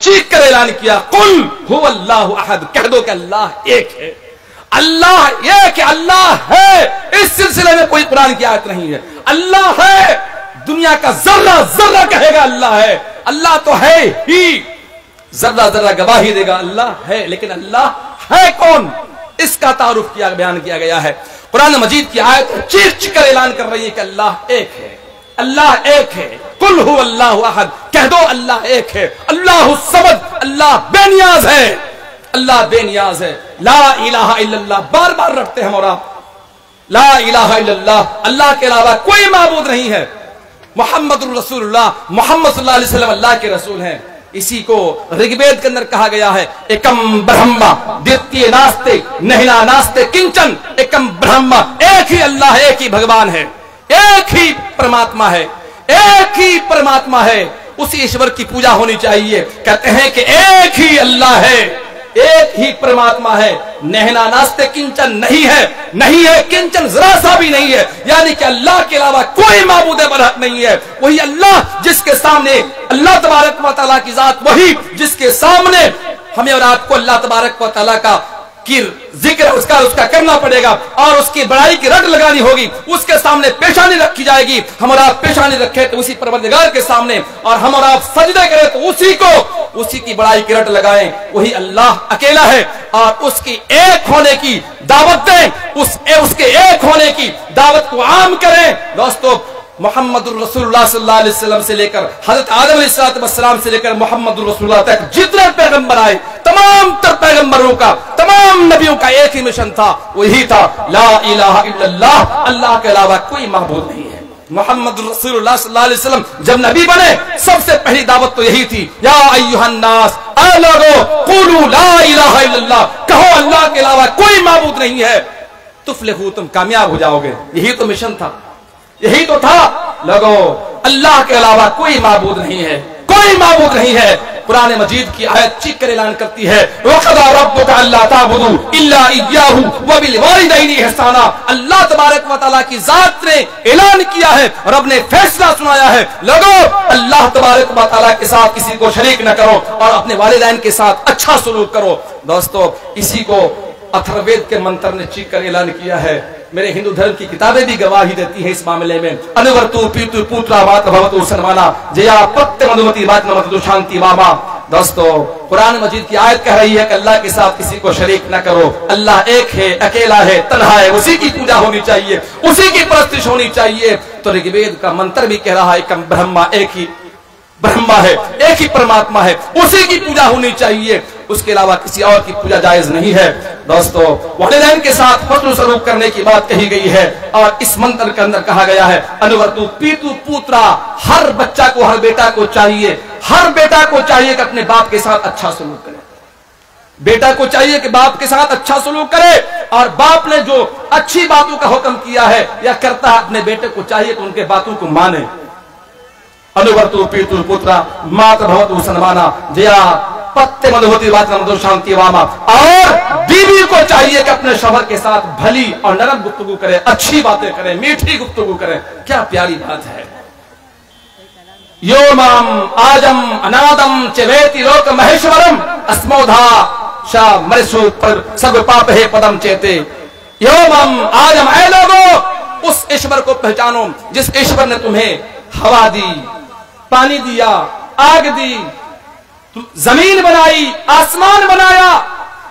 چیخ کر اعلان کیا قل هو اللہ احد، کہہ دو کہ اللہ ایک ہے، اللہ ایک ہے، اللہ ہے۔ اس سلسلے میں کوئی قرآن کی آیت نہیں ہے، اللہ ہے، دنیا کا ذرہ ذرہ کہے گا اللہ ہے، اللہ تو ہے ہی، ذرہ ذرہ گواہی دے گا اللہ ہے، لیکن اللہ ہے کون، اس کا تعارف بیان کیا گیا ہے۔ قرآن مجید کی آیت چیخ کر اعلان کر رہی ہے کہ اللہ ایک ہے، اللہ ایک ہے، قل هو اللہ احد، کہہ دو اللہ ایک ہے، اللہ الصمد، اللہ بے نیاز ہے، اللہ بے نیاز ہے، لا الہ الا اللہ، بار بار رٹتے ہیں اور آپ، لا الہ الا اللہ، اللہ کے علاوہ کوئی معبود نہیں ہے، محمد الرسول اللہ، محمد صلی اللہ علیہ وسلم اللہ کے رسول ہیں۔ اسی کو رگوید کے اندر کہا گیا ہے ایکم برہما دیتیے ناستے نہنا ناستے کنچن، ایکم برہما، ایک ہی اللہ ہے، ایک ہی بھگوان ہے، ایک ہی پرماتما ہے، ایک ہی پرماتما ہے، اسی ایشور کی پوجا ہونی چاہیے۔ کہتے ہیں کہ ایک ہی اللہ ہے، ایک ہی پرماتما ہے، نہنا ناستے کنچن نہیں ہے، نہیں ہے کنچن ذرا سا بھی نہیں ہے، یعنی کہ اللہ کے علاوہ کوئی معبود برحق نہیں ہے، وہی اللہ جس کے سامنے اللہ تبارک و تعالیٰ کی ذات، وہی جس کے سامنے ہمیں اور آپ کو اللہ تبارک و تعالیٰ کا کی ذکر اس کا کرنا پڑے گا اور اس کی بڑائی کی رٹ لگانی ہوگی، اس کے سامنے پیشانی رکھی جائے گی، ہم اور آپ پیشانی رکھے تو اسی پروردگار کے سامنے، اور ہم اور آپ سجدے کریں تو اسی کی بڑائی کی رٹ لگائیں، وہی اللہ اکیلا ہے، اور اس کی ایک ہونے کی دعوت دیں، اس کے ایک ہونے کی دعوت کو عام کریں۔ دوستو محمد الرسول اللہ صلی اللہ علیہ وسلم سے لے کر حضرت آدم علیہ السلام سے لے کر محمد الرسول اللہ تک جتنے پیغمبر آئے، تمام تر پیغمبروں کا، تمام نبیوں کا ایک ہی مشن تھا، وہی تھا لا الہ الا اللہ، اللہ کے علاوہ کوئی معبود نہیں ہے۔ محمد الرسول اللہ صلی اللہ علیہ وسلم جب نبی بنے سب سے پہلی دعوت تو یہی تھی، یا ایھا الناس، اے لوگو قولوا لا الہ الا اللہ، کہو اللہ کے علاوہ کوئی معبود نہیں ہے، تفلحوا، تم کامیاب ہو جاؤ گے۔ یہی تو مشن تھا، یہی تو تھا، لوگو اللہ کے علاوہ کوئی معبود نہیں ہے، کوئی معبود نہیں ہے۔ قرآن مجید کی آیت چیخ کر اعلان کرتی ہے وَقَضَىٰ رَبُّكَ أَلَّا تَعْبُدُوا إِلَّا إِيَّاهُ وَبِالْوَالِدَيْنِ إِحْسَانًا، اللہ تبارک و تعالیٰ کی ذات نے اعلان کیا ہے، رب نے فیصلہ سنایا ہے، لوگو اللہ تبارک و تعالیٰ کے ساتھ کسی کو شریک نہ کرو اور اپنے والدین کے ساتھ اچھا سلوک کرو۔ دوستو اسی کو اتھروید کے منتر نے چیخ کر اعلان کیا ہے۔ میرے ہندو دھرم کی کتابیں بھی گواہی دیتی ہیں اس معاملے میں، انورتو پیتو پوترا مات بھوتو سنوانا جیا پتہ مدھومتی بات نمتو شانتی واما۔ دوستو قرآن مجید کی آیت کہہ رہی ہے کہ اللہ کے ساتھ کسی کو شریک نہ کرو، اللہ ایک ہے، اکیلا ہے، تنہا ہے، اسی کی پوجا ہونی چاہیے، اسی کی پرستش ہونی چاہیے۔ تو رگوید کا منتر بھی کہہ رہا ہے ایکم برہما، ایک ہی برہما ہے، ایک ہی پرماتما ہے، اسی کی پوجا ہونی چاہیے، اس کے علاوہ کسی اور کی پوجا جائز نہیں ہے۔ دوستو والدین کے ساتھ حسن سلوک کرنے کی بات کہی گئی ہے، اور اس منتر کے اندر کہا گیا ہے انورتو پیتو پوترا، ہر بچہ کو، ہر بیٹا کو چاہیے، ہر بیٹا کو چاہیے کہ اپنے باپ کے ساتھ اچھا سلوک کرے، بیٹا کو چاہیے کہ باپ کے ساتھ اچھا سلوک کرے، اور باپ نے جو اچھی باتوں کا حکم کیا ہے یا کرتا ہے اپنے بیٹے کو چاہیے کہ ان کے باتوں کو مانے۔ انورتو پیتو پوترا مات بھوتو سنوانا جیا پتے مدھوتی بات نمدو شانتی واما، اور بیوی کو چاہیے کہ اپنے شوہر کے ساتھ بھلی اور نرم گفتگو کرے، اچھی باتیں کرے، میٹھی گفتگو کرے۔ کیا پیاری بات ہے۔ یومام آجم انادم چویتی لوک مہیشورم اسمودھا شا مرسو پر سب پاپ ہے پدم چیتے۔ یومام آجم، اے لوگو اس ایشور کو پہچانو جس ایشور نے تمہیں ہوا دی، پانی دیا، آگ دی، زمین بنائی، آسمان بنایا،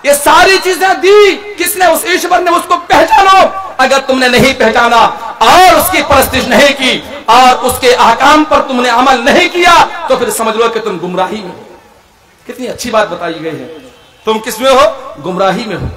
یہ ساری چیزیں دی کس نے؟ اس ایشور نے۔ اس کو پہچانو۔ اگر تم نے نہیں پہچانا اور اس کی پرستش نہیں کی اور اس کے احکام پر تم نے عمل نہیں کیا تو پھر سمجھ لو کہ تم گمراہی میں ہو۔ کتنی اچھی بات بتائی گئی ہے، تم کس میں ہو؟ گمراہی میں ہو۔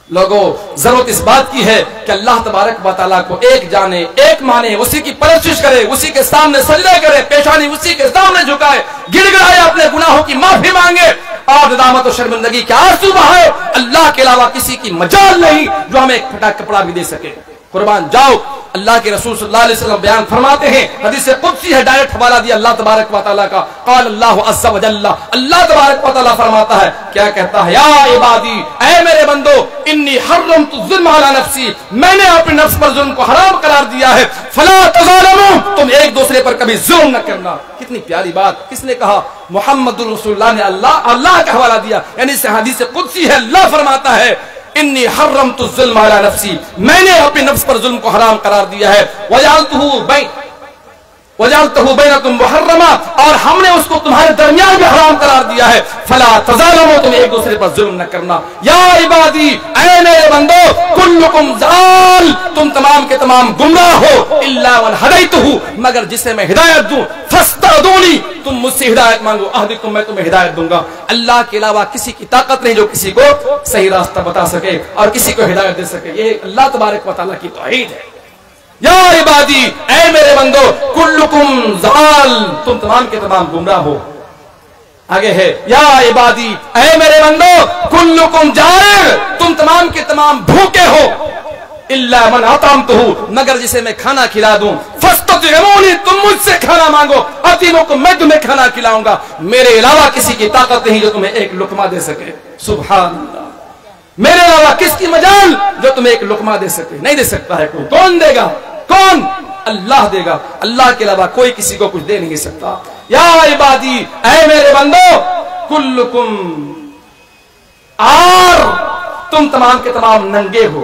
لوگوں ضرورت اس بات کی ہے کہ اللہ تبارک و تعالیٰ کو ایک جانے، ایک مانے، اسی کی پرستش کرے، اسی کے سامنے سجدے کرے، پیشانی اسی کے سامنے جھکائے، گڑ گڑائے، اپنے گناہوں کی معافی مانگے اور ندامت و شرمندگی کے آنسو بہائے۔ اللہ کے علاوہ کسی کی مجال نہیں جو ہمیں ایک پھٹا کپڑا بھی دے سکے۔ قربان جاؤ، اللہ کے رسول صلی اللہ علیہ وسلم بیان فرماتے ہیں، حدیث قدسی ہے، ڈائریکٹ حوالہ دیا اللہ تبارک و تعالیٰ کا، قال اللہ عز و جل، اللہ تبارک و تعالیٰ فرماتا ہے، کیا کہتا ہے؟ یا عبادی، اے میرے بندو، انی حرمت الظلم علی نفسی، میں نے اپنے نفس پر ظلم کو حرام قرار دیا ہے، فلا تظالموا، تم ایک دوسرے پر کبھی ظلم نہ کرنا۔ کتنی پیاری بات، کس نے کہا؟ محمد رسول اللہ نے اللہ کا حوالہ دیا، یعنی اس حدیث قدسی ہے، اللہ فرماتا ہے انی حرمت الظلم علی نفسی، میں نے اپنے نفس پر ظلم کو حرام قرار دیا ہے، وجعلتہ بینکم محرما، اور ہم نے اس کو تمہارے درمیان میں حرام قرار دیا ہے، فلا تظالموا، تم ایک دوسرے پر ظلم نہ کرنا، یا عبادی، اے میرے بندو، کلکم ضال، تم تمام کے تمام گمراہ ہو، الا من ہدیتہ، مگر جسے میں ہدایت دوں، فاستهدونی، تم مجھ سے ہدایت مانگو، اہدکم، میں تمہیں ہدایت دوں گا۔ اللہ کے علاوہ کسی کی طاقت نہیں جو کسی کو صحیح راستہ بتا سکے اور کسی کو ہدایت دے سکے، یہ اللہ تبارک و تعالیٰ کی توحید ہے۔ یا عبادی، اے میرے بندو، کلکم ضال، تم تمام کے تمام گمراہ ہو۔ آگے ہے یا عبادی، اے میرے بندو، کلکم جائع، تم تمام کے تمام بھوکے ہو، الا من اطعمتہ، مگر جسے میں کھانا کھلا دوں، فاستطعمونی، تم مجھ سے کھانا مانگو، اطعمکم، میں تمہیں کھانا کھلاؤں گا، میرے علاوہ کسی کی طاقت نہیں جو تمہیں ایک لقمہ دے سکے۔ سبحان اللہ، میرے علاوہ کس کی مجال جو تمہیں ایک لقمہ دے سکے؟ نہیں دے سکتا ہے کوئی۔ کون دے گا؟ کون؟ اللہ دے گا، اللہ کے علاوہ کوئی کسی کو کچھ دے نہیں سکتا۔ یا عبادی، اے میرے بندو، کلکم عار، تم تمام کے تمام ننگے ہو،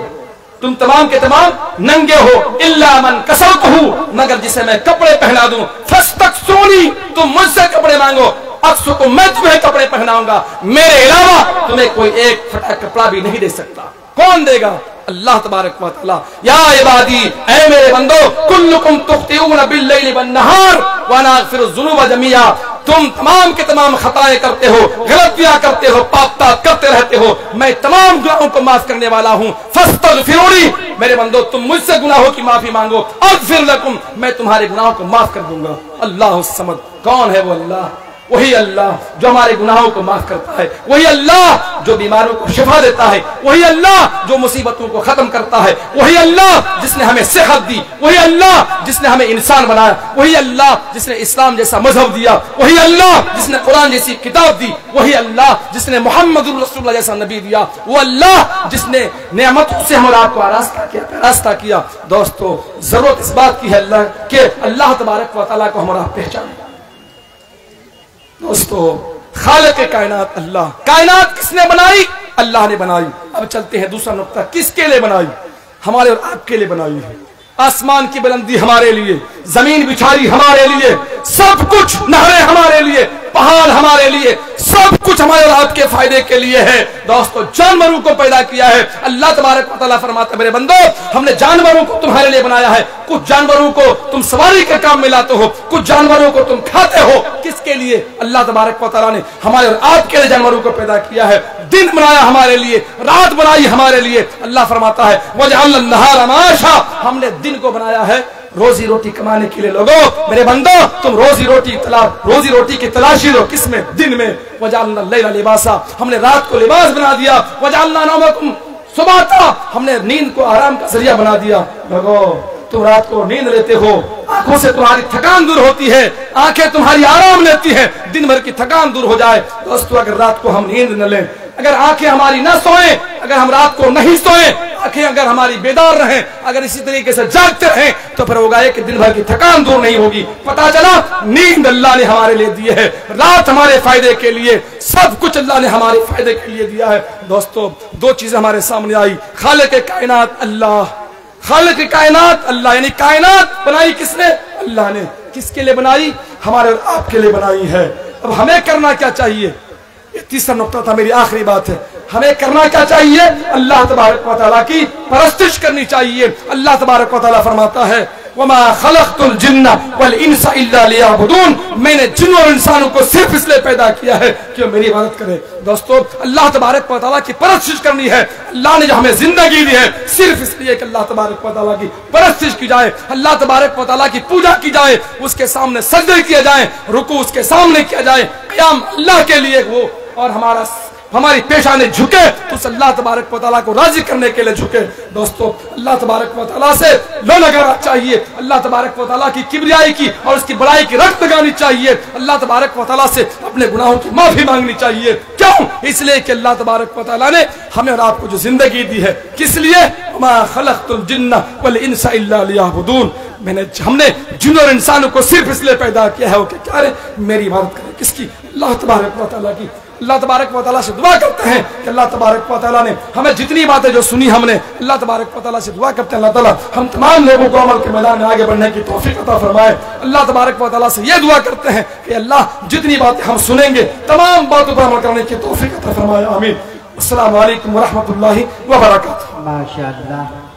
تم تمام کے تمام ننگے ہو، الا من کسوتہ، مگر جسے میں کپڑے پہنا دوں، فاستکسونی، تم مجھ سے کپڑے مانگو، اکسوکم، میں تمہیں کپڑے پہناؤں گا، میرے علاوہ تمہیں کوئی ایک پھٹا کپڑا بھی نہیں دے سکتا۔ کون دے گا؟ اللہ تبارک و تعالی۔ یا عبادی، اے میرے بندو، کلکم تخطئون باللیل والنہار وانا اغفر الذنوب جميعا، تم تمام کے تمام خطائیں کرتے ہو، غلطیاں کرتے ہو، پاپ کرتے رہتے ہو، میں تمام گناہوں کو معاف کرنے والا ہوں، فاستغفرونی، میرے بندو تم مجھ سے گناہوں کی معافی مانگو، اغفر لکم، میں تمہارے گناہوں کو معاف کر دوں گا۔ اللہ الصمد، کون ہے وہ اللہ؟ وہی اللہ جو ہمارے گناہوں کو معاف کرتا ہے، وہی اللہ جو بیماروں کو شفا دیتا ہے، وہی اللہ جو مصیبتوں کو ختم کرتا ہے، وہی اللہ جس نے ہمیں صحت دی، وہی اللہ جس نے ہمیں انسان بنایا، وہی اللہ جس نے اسلام جیسا مذہب دیا، وہی اللہ جس نے قرآن جیسی کتاب دی، وہی اللہ جس نے محمد رسول اللہ جیسا نبی دیا، وہ اللہ جس نے نعمتوں سے ہم آپ کو آراستہ کیا۔ دوستو، ضرورت اس بات کی ہے اللہ کہ اللہ تبارک و تعالیٰ کو ہمارا پہچانے۔ دوستو، خالق کائنات اللہ، کائنات کس نے بنائی؟ اللہ نے بنائی۔ اب چلتے ہیں دوسرا نقطہ، کس کے لیے بنائی؟ ہمارے اور آپ کے لیے بنائی ہے۔ آسمان کی بلندی ہمارے لیے، زمین بچھاری ہمارے لیے، سب کچھ، نہریں ہمارے لیے، پہاڑ ہمارے لیے، سب کچھ ہمارے اور آپ کے فائدے کے لیے ہے۔ دوستو، جانوروں کو پیدا کیا ہے اللہ تبارک و تعالیٰ فرماتا ہے میرے بندو، ہم نے جانوروں کو تمہارے لیے بنایا ہے، کچھ جانوروں کو تم سواری کے کام میں لاتے ہو، کچھ جانوروں کو تم کھاتے ہو۔ کس کے لیے؟ اللہ تبارک و تعالیٰ نے ہمارے اور آپ کے لیے جانوروں کو پیدا کیا ہے، دن بنایا ہمارے لیے، رات بنائی ہمارے لیے۔ اللہ فرماتا ہے وَجَعَلْنَا النَّهَارَ مَعَاشًا، ہم نے دن کو بنایا ہے روزی روٹی کمانے کے لیے۔ لوگوں، میرے بندو، تم روزی روٹی کی تلاشی لو، کس میں؟ دن میں۔ وَجَعَلْنَا اللَّيْلَ لِبَاسًا، ہم نے رات کو لباس بنا دیا۔ وَجَعَلْنَا نَوْمَكُمْ سُبَاتًا، ہم نے نیند کو آرام کا ذریعہ بنا دیا۔ لوگوں، تم رات کو نیند لیتے ہو، آنکھوں سے تمہاری تھکان دور ہوتی ہے، آنکھیں تمہاری آرام لیتی ہیں، دن بھر کی تھکان دور ہو جائے۔ دوستو، اگر رات کو ہم نیند نہ لیں، اگر آنکھیں ہماری نہ سوئیں، اگر ہم رات کو نہیں سوئیں، آنکھیں اگر ہماری بیدار رہیں، اگر اسی طریقے سے جاگتے رہیں، تو پھر ہوگا کہ دن بھر کی تھکان دور نہیں ہوگی۔ پتا چلا نیند اللہ نے ہمارے لیے دی ہے، رات ہمارے فائدے کے لیے، سب کچھ اللہ نے ہمارے فائدے کے لیے دیا ہے۔ دوستو، دو چیزیں ہمارے سامنے آئی، خالق کائنات اللہ، خالق کائنات اللہ، یعنی کائنات بنائی کس نے؟ اللہ نے۔ کس کے لیے بنائی؟ ہمارے اور آپ کے لیے بنائی ہے۔ اب ہمیں کرنا کیا چاہیے؟ یہ تیسرا نقطہ تھا، میری آخری بات ہے۔ ہمیں کرنا کیا چاہیے؟ اللہ تبارک و تعالیٰ کی پرستش کرنی چاہیے۔ اللہ تبارک و تعالیٰ فرماتا ہے وَمَا خَلَقْتُ الْجِنَّ وَالْإِنسَ إِلَّا لِيَعْبُدُونَ، میں نے جن اور انسانوں کو صرف اس لیے پیدا کیا ہے کہ وہ میری عبادت کرے۔ دوستو، اللہ تبارک و تعالیٰ کی پرستش کرنی ہے۔ اللہ نے جو ہمیں زندگی دی ہے صرف اس لیے کہ اللہ تبارک و تعالیٰ کی پرستش کی جائے، اللہ تبارک و تعالیٰ کی پوجا کی جائے، اس کے سامنے سجدے کیے جائیں، رکوع اس کے سامنے کیا جائے، قیام اللہ کے لیے ہو، اور ہماری پیشانے جھکے تو اس اللہ تبارک و تعالیٰ کو راضی کرنے کے لیے جھکے۔ دوستو، اللہ تبارک و تعالیٰ سے لو لگانا چاہیے، اللہ تبارک و تعالیٰ کی کبریائی کی اور اس کی بڑائی کی رٹ لگانی چاہیے، اللہ تبارک و تعالیٰ سے اپنے گناہوں کی معافی مانگنی چاہیے۔ کیوں؟ اس لیے کہ اللہ تبارک و تعالیٰ نے ہمیں اور آپ کو جو زندگی دی ہے، کس لیے؟ وَمَا خَلَقْتُ الْجِنَّ وَالْإِنسَ إِلَّا لِيَعْبُدُونَ، ہم نے جن اور انسانوں کو صرف اس لیے پیدا کیا ہے کہ کیا میری عبادت کریں۔ کس کی؟ اللہ تبارک و تعالیٰ کی اللہ تبارک و تعالیٰ سے دعا کرتے ہیں کہ اللہ تبارک و تعالیٰ نے ہمیں جتنی باتیں جو سنی ہم نے، اللہ تبارک و تعالیٰ سے دعا کرتے ہیں اللہ تعالیٰ ہم تمام لوگوں کو عمل کے میدان میں آگے بڑھنے کی توفیق عطا فرمائے۔ اللہ تبارک و تعالیٰ سے یہ دعا کرتے ہیں کہ اللہ جتنی باتیں ہم سنیں گے تمام باتوں پر عمل کرنے کی توفیق عطا فرمائے، آمین۔ السلام علیکم ورحمۃ اللہ وبرکاتہ۔ ماشاء اللہ۔